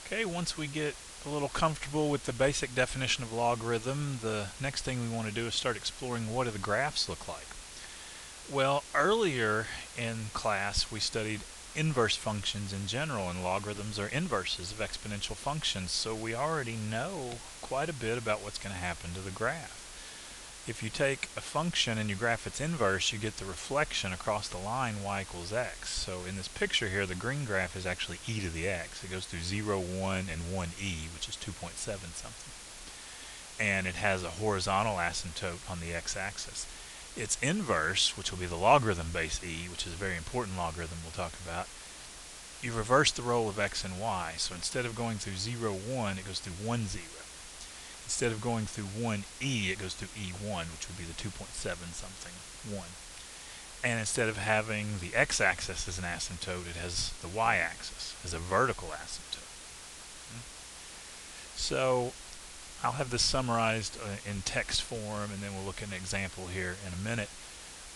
Okay, once we get a little comfortable with the basic definition of logarithm, the next thing we want to do is start exploring what do the graphs look like. Well, earlier in class we studied inverse functions in general, and logarithms are inverses of exponential functions, so we already know quite a bit about what's going to happen to the graph. If you take a function and you graph its inverse, you get the reflection across the line y equals x. So in this picture here, the green graph is actually e to the x. It goes through 0, 1, and 1e, which is 2.7 something. And it has a horizontal asymptote on the x-axis. Its inverse, which will be the logarithm base e, which is a very important logarithm we'll talk about, you reverse the role of x and y. So instead of going through 0, 1, it goes through 1, 0. Instead of going through 1e, it goes through e1, which would be the 2.7 something 1. And instead of having the x-axis as an asymptote, it has the y-axis as a vertical asymptote. So I'll have this summarized in text form, and then we'll look at an example here in a minute.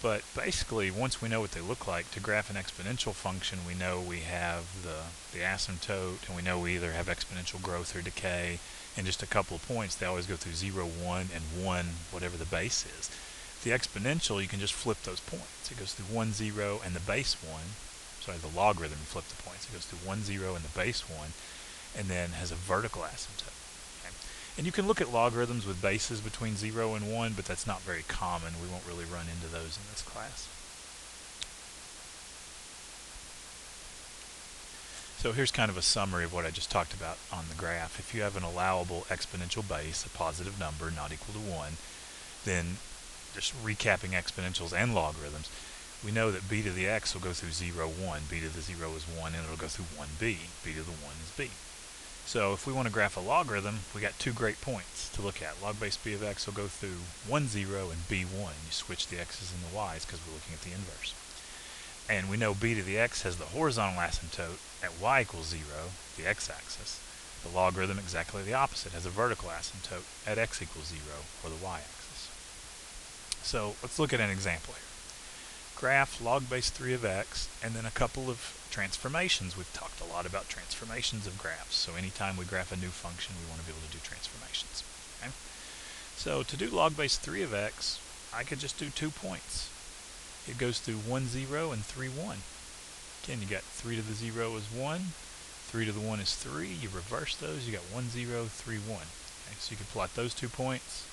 But basically, once we know what they look like, to graph an exponential function, we know we have the asymptote, and we know we either have exponential growth or decay. In just a couple of points, they always go through 0, 1, and 1, whatever the base is. The exponential, you can just flip those points. It goes through 1, 0, and the base 1. Sorry, the logarithm, you flip the points. It goes through 1, 0, and the base 1, and then has a vertical asymptote. Okay? And you can look at logarithms with bases between 0 and 1, but that's not very common. We won't really run into those in this class. So here's kind of a summary of what I just talked about on the graph. If you have an allowable exponential base, a positive number not equal to 1, then just recapping exponentials and logarithms, we know that b to the x will go through 0, 1. b to the 0 is 1, and it'll go through 1b. b to the 1 is b. So if we want to graph a logarithm, we got two great points to look at. Log base b of x will go through 1, 0 and b1. You switch the x's and the y's because we're looking at the inverse. And we know b to the x has the horizontal asymptote at y equals 0, the x-axis. The logarithm, exactly the opposite, has a vertical asymptote at x equals 0, or the y-axis. So let's look at an example here. Graph log base 3 of x, and then a couple of transformations. We've talked a lot about transformations of graphs, so anytime we graph a new function, we want to be able to do transformations. Okay? So to do log base 3 of x, I could just do 2 points. It goes through 1, 0 and 3, 1. Again, you got 3 to the 0 is 1, 3 to the 1 is 3. You reverse those, you got 1, 0, 3, 1. Okay, so you can plot those 2 points.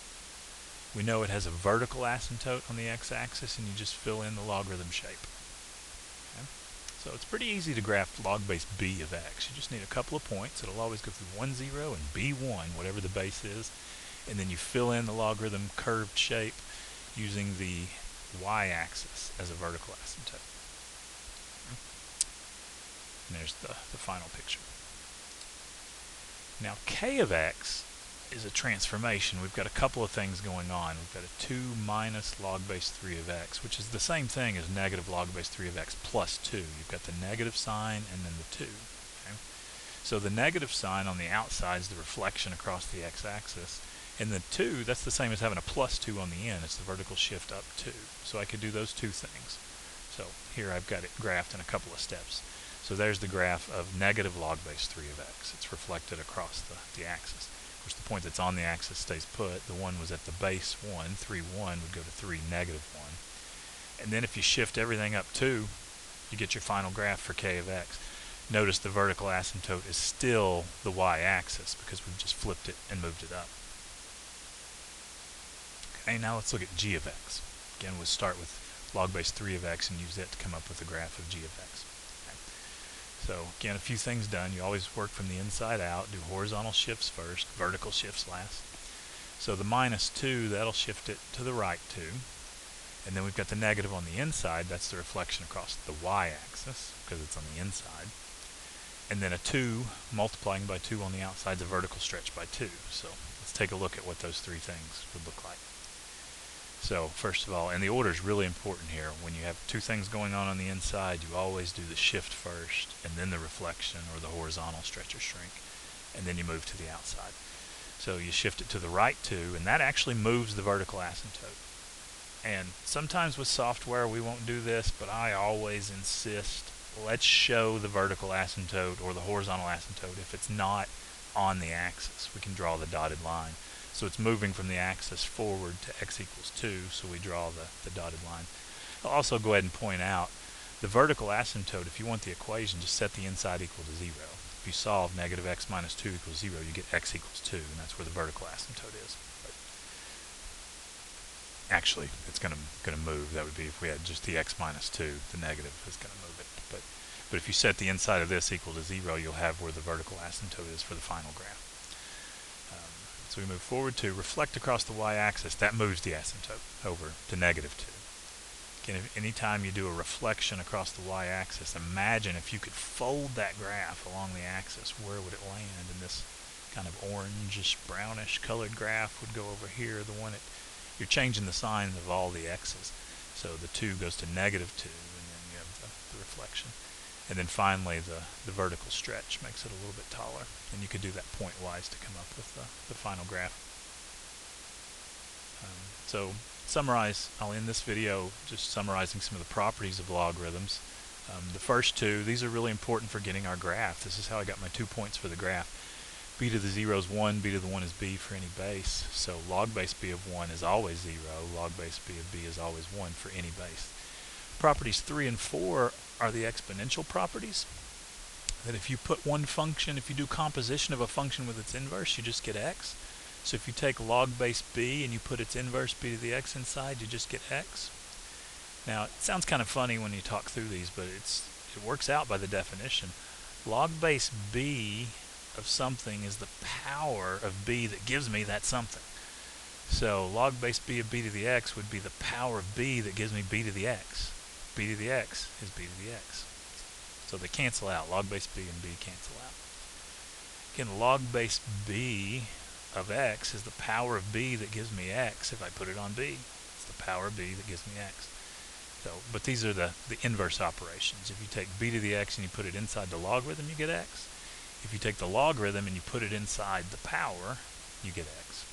We know it has a vertical asymptote on the x-axis, and you just fill in the logarithm shape. Okay? So it's pretty easy to graph log base b of x. You just need a couple of points. It'll always go through 1, 0 and b1, whatever the base is. And then you fill in the logarithm curved shape using the y-axis as a vertical asymptote. And there's the final picture. Now k of x is a transformation. We've got a couple of things going on. We've got a 2 minus log base 3 of x, which is the same thing as negative log base 3 of x plus 2. You've got the negative sign and then the 2. Okay? So the negative sign on the outside is the reflection across the x-axis. And the 2, that's the same as having a plus 2 on the end. It's the vertical shift up 2. So I could do those two things. So here I've got it graphed in a couple of steps. So there's the graph of negative log base 3 of x. It's reflected across the axis. Of course, the point that's on the axis stays put. The one was at the base 1. 3, 1 would go to 3, negative 1. And then if you shift everything up 2, you get your final graph for k of x. Notice the vertical asymptote is still the y-axis because we've just flipped it and moved it up. Okay, now let's look at g of x. Again, we'll start with log base 3 of x and use that to come up with the graph of g of x. So again, a few things done. You always work from the inside out, do horizontal shifts first, vertical shifts last. So the minus 2, that'll shift it to the right 2. And then we've got the negative on the inside. That's the reflection across the y-axis because it's on the inside. And then a 2 multiplying by 2 on the outside is a vertical stretch by 2. So let's take a look at what those three things would look like. So first of all, and the order is really important here. When you have two things going on the inside, you always do the shift first, and then the reflection or the horizontal stretch or shrink, and then you move to the outside. So you shift it to the right 2, and that actually moves the vertical asymptote. And sometimes with software we won't do this, but I always insist let's show the vertical asymptote or the horizontal asymptote if it's not on the axis. We can draw the dotted line. So it's moving from the axis forward to x equals 2, so we draw the dotted line. I'll also go ahead and point out the vertical asymptote, if you want the equation, just set the inside equal to 0. If you solve negative x minus 2 equals 0, you get x equals 2, and that's where the vertical asymptote is. But actually, it's going to move. That would be if we had just the x minus 2, the negative is going to move it. But if you set the inside of this equal to 0, you'll have where the vertical asymptote is for the final graph. So we move forward to reflect across the y-axis. That moves the asymptote over to negative 2. Again, anytime you do a reflection across the y-axis, imagine if you could fold that graph along the axis, where would it land? And this kind of orangish, brownish colored graph would go over here. The one you're changing the sign of all the x's. So the 2 goes to negative 2, and then you have the reflection. And then finally, the vertical stretch makes it a little bit taller. And you could do that pointwise to come up with the final graph. So summarize, I'll end this video just summarizing some of the properties of logarithms. The first two, these are really important for getting our graph. This is how I got my 2 points for the graph. B to the 0 is 1, B to the 1 is b for any base. So log base b of 1 is always 0, log base b of b is always 1 for any base. Properties 3 and 4 are the exponential properties. That if you put one function, if you do composition of a function with its inverse, you just get x. So if you take log base b and you put its inverse b to the x inside, you just get x. Now, it sounds kind of funny when you talk through these, but it works out by the definition. Log base b of something is the power of b that gives me that something. So log base b of b to the x would be the power of b that gives me b to the x. B to the x is b to the x. So they cancel out. Log base b and b cancel out. Again, log base b of x is the power of b that gives me x if I put it on b. It's the power of b that gives me x. So, but these are the inverse operations. If you take b to the x and you put it inside the logarithm, you get x. If you take the logarithm and you put it inside the power, you get x.